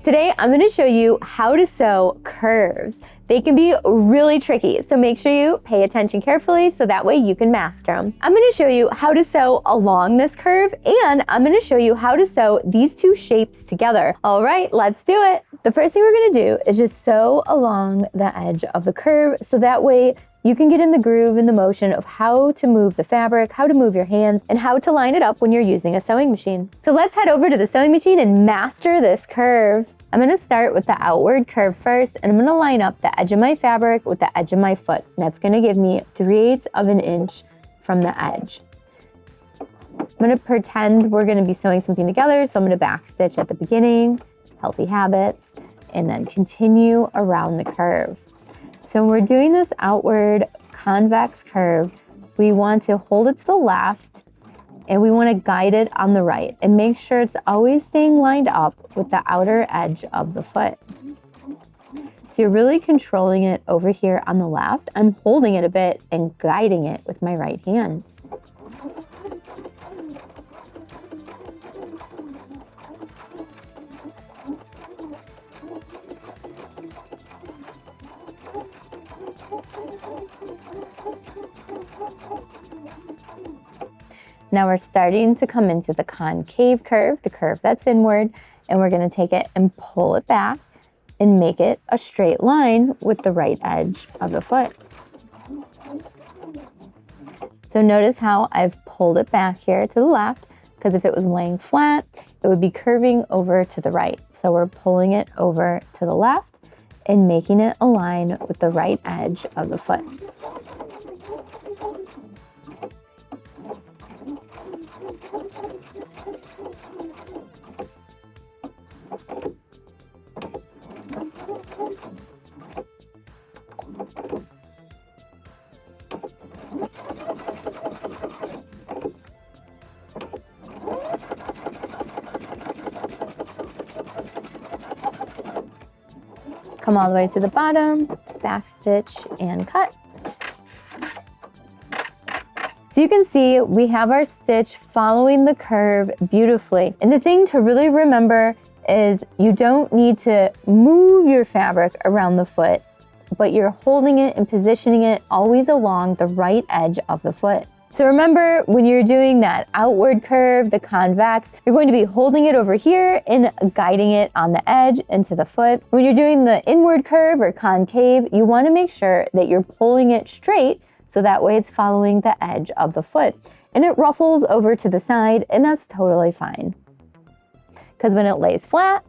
Today, I'm going to show you how to sew curves. They can be really tricky, so make sure you pay attention carefully so that way you can master them. I'm going to show you how to sew along this curve, and I'm going to show you how to sew these two shapes together. All right, let's do it. The first thing we're going to do is just sew along the edge of the curve so that way you can get in the groove and the motion of how to move the fabric, how to move your hands, and how to line it up when you're using a sewing machine. So let's head over to the sewing machine and master this curve. I'm going to start with the outward curve first, and I'm going to line up the edge of my fabric with the edge of my foot. That's going to give me 3/8 of an inch from the edge. I'm going to pretend we're going to be sewing something together, so I'm going to backstitch at the beginning, healthy habits, and then continue around the curve. So when we're doing this outward convex curve, we want to hold it to the left and we want to guide it on the right and make sure it's always staying lined up with the outer edge of the foot. So you're really controlling it over here on the left. I'm holding it a bit and guiding it with my right hand. Now we're starting to come into the concave curve, the curve that's inward, and we're going to take it and pull it back and make it a straight line with the right edge of the foot. So notice how I've pulled it back here to the left, because if it was laying flat, it would be curving over to the right. So we're pulling it over to the left and making it align with the right edge of the foot. Come all the way to the bottom, backstitch and cut. So you can see we have our stitch following the curve beautifully. And the thing to really remember is you don't need to move your fabric around the foot, but you're holding it and positioning it always along the right edge of the foot. So remember, when you're doing that outward curve, the convex, you're going to be holding it over here and guiding it on the edge into the foot. When you're doing the inward curve or concave, you want to make sure that you're pulling it straight so that way it's following the edge of the foot. And it ruffles over to the side, and that's totally fine. Because when it lays flat,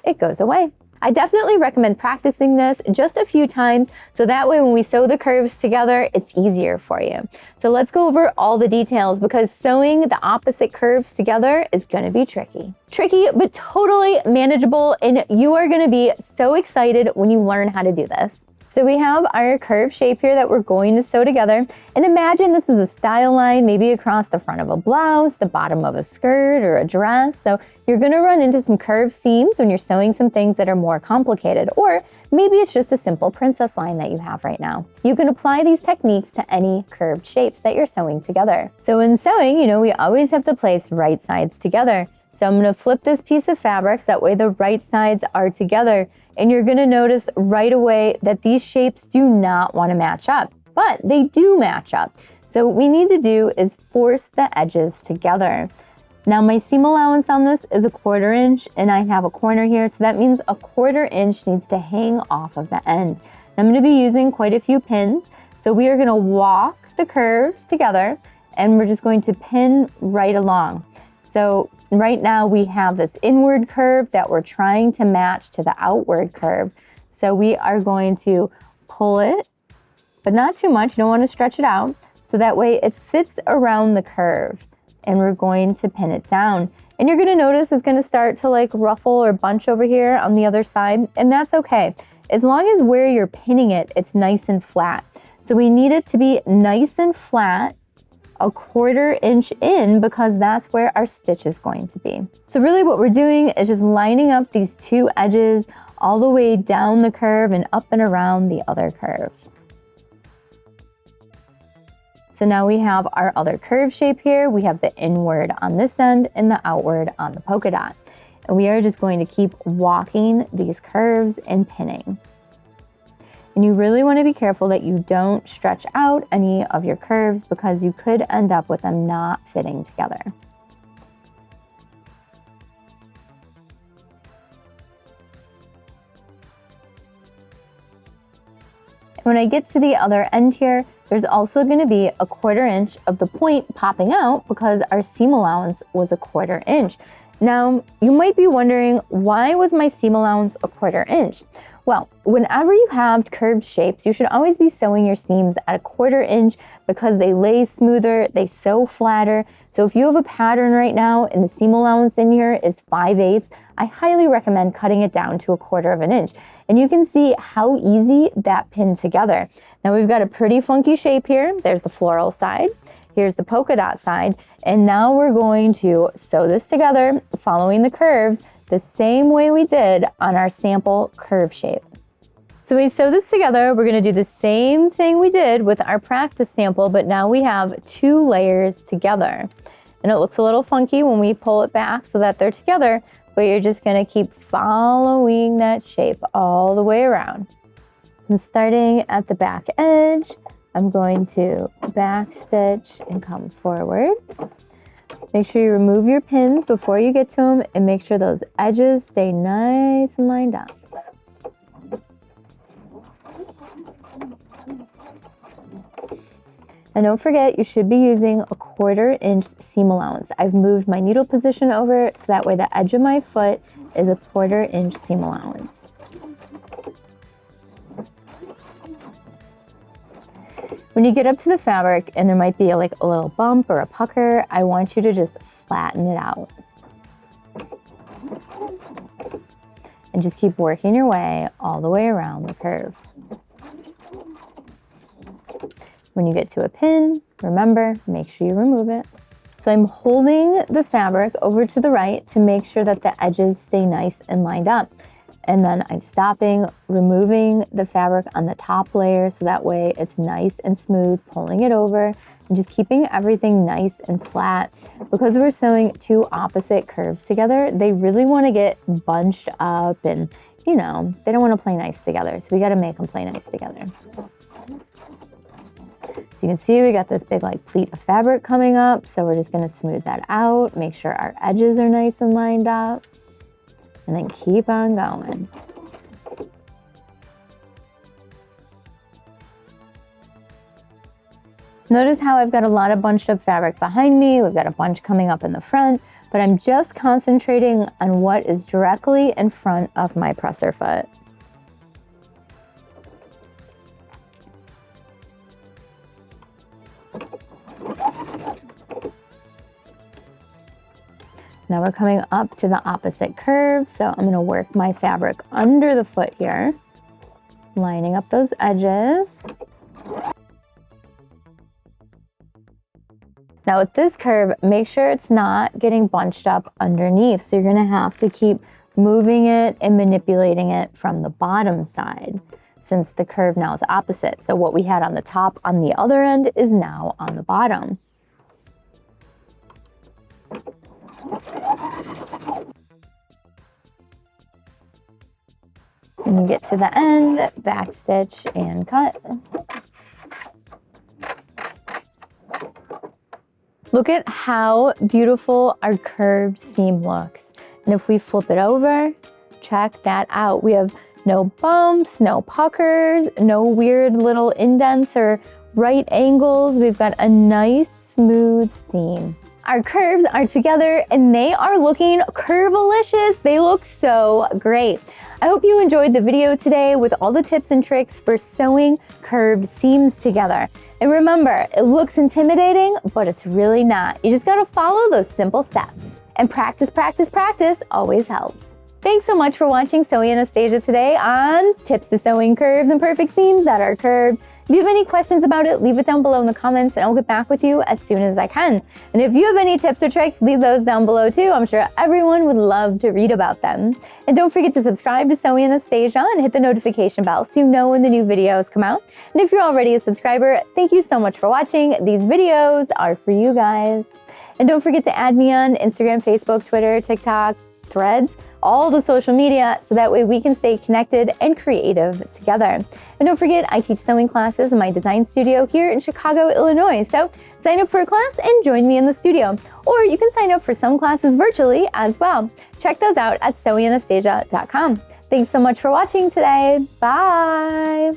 it goes away. I definitely recommend practicing this just a few times so that way when we sew the curves together, it's easier for you. So let's go over all the details because sewing the opposite curves together is going to be tricky. Tricky, but totally manageable, and you are going to be so excited when you learn how to do this. So we have our curve shape here that we're going to sew together. And imagine this is a style line, maybe across the front of a blouse, the bottom of a skirt or a dress. So you're gonna run into some curved seams when you're sewing some things that are more complicated, or maybe it's just a simple princess line that you have right now. You can apply these techniques to any curved shapes that you're sewing together. So in sewing, we always have to place right sides together. So I'm gonna flip this piece of fabric so that way the right sides are together. And you're gonna notice right away that these shapes do not wanna match up, but they do match up. So what we need to do is force the edges together. Now my seam allowance on this is 1/4 inch, and I have a corner here, so that means 1/4 inch needs to hang off of the end. I'm gonna be using quite a few pins, so we are gonna walk the curves together, and we're just going to pin right along. So right now we have this inward curve that we're trying to match to the outward curve. So we are going to pull it, but not too much. You don't want to stretch it out. So that way it fits around the curve, and we're going to pin it down. And you're going to notice it's going to start to like ruffle or bunch over here on the other side, and that's okay. As long as where you're pinning it, it's nice and flat. So we need it to be nice and flat 1/4 inch in, because that's where our stitch is going to be. So really what we're doing is just lining up these two edges all the way down the curve and up and around the other curve. So now we have our other curve shape here. We have the inward on this end and the outward on the polka dot. And we are just going to keep walking these curves and pinning. And you really want to be careful that you don't stretch out any of your curves because you could end up with them not fitting together. When I get to the other end here, there's also going to be a 1/4 inch of the point popping out because our seam allowance was a 1/4 inch. Now, you might be wondering, why was my seam allowance a 1/4 inch? Well, whenever you have curved shapes, you should always be sewing your seams at a 1/4 inch because they lay smoother, they sew flatter. So if you have a pattern right now and the seam allowance in here is 5/8, I highly recommend cutting it down to a 1/4 inch. And you can see how easy that pinned together. Now we've got a pretty funky shape here. There's the floral side. Here's the polka dot side. And now we're going to sew this together, following the curves, the same way we did on our sample curve shape. So we sew this together, we're gonna do the same thing we did with our practice sample, but now we have 2 layers together. And it looks a little funky when we pull it back so that they're together, but you're just gonna keep following that shape all the way around. I'm starting at the back edge. I'm going to back stitch and come forward. Make sure you remove your pins before you get to them and make sure those edges stay nice and lined up. And don't forget, you should be using a 1/4 inch seam allowance. I've moved my needle position over so that way the edge of my foot is a 1/4 inch seam allowance. When you get up to the fabric and there might be like a little bump or a pucker, I want you to just flatten it out. And just keep working your way all the way around the curve. When you get to a pin, remember, make sure you remove it. So I'm holding the fabric over to the right to make sure that the edges stay nice and lined up. And then I'm stopping, removing the fabric on the top layer so that way it's nice and smooth, pulling it over, and just keeping everything nice and flat. Because we're sewing 2 opposite curves together, they really want to get bunched up and, you know, they don't want to play nice together. So we got to make them play nice together. So you can see we got this big like pleat of fabric coming up. So we're just going to smooth that out, make sure our edges are nice and lined up. And then keep on going. Notice how I've got a lot of bunched up fabric behind me. We've got a bunch coming up in the front, but I'm just concentrating on what is directly in front of my presser foot. Now we're coming up to the opposite curve, so I'm going to work my fabric under the foot here, lining up those edges. Now with this curve, make sure it's not getting bunched up underneath, so you're going to have to keep moving it and manipulating it from the bottom side, since the curve now is opposite. So what we had on the top on the other end is now on the bottom. When you get to the end, back stitch and cut. Look at how beautiful our curved seam looks. And if we flip it over, check that out. We have no bumps, no puckers, no weird little indents or right angles. We've got a nice smooth seam. Our curves are together and they are looking curvalicious. They look so great. I hope you enjoyed the video today with all the tips and tricks for sewing curved seams together. And remember, it looks intimidating, but it's really not. You just gotta follow those simple steps. And practice, practice, practice always helps. Thanks so much for watching Sewing Anastasia today on tips to sewing curves and perfect seams that are curved. If you have any questions about it, leave it down below in the comments and I'll get back with you as soon as I can. And if you have any tips or tricks, leave those down below too. I'm sure everyone would love to read about them. And don't forget to subscribe to Sewing Anastasia and hit the notification bell so you know when the new videos come out. And if you're already a subscriber, thank you so much for watching. These videos are for you guys. And don't forget to add me on Instagram, Facebook, Twitter, TikTok, Threads, all the social media, so that way we can stay connected and creative together. And don't forget, I teach sewing classes in my design studio here in Chicago, Illinois. So sign up for a class and join me in the studio. Or you can sign up for some classes virtually as well. Check those out at sewinganastasia.com. Thanks so much for watching today. Bye.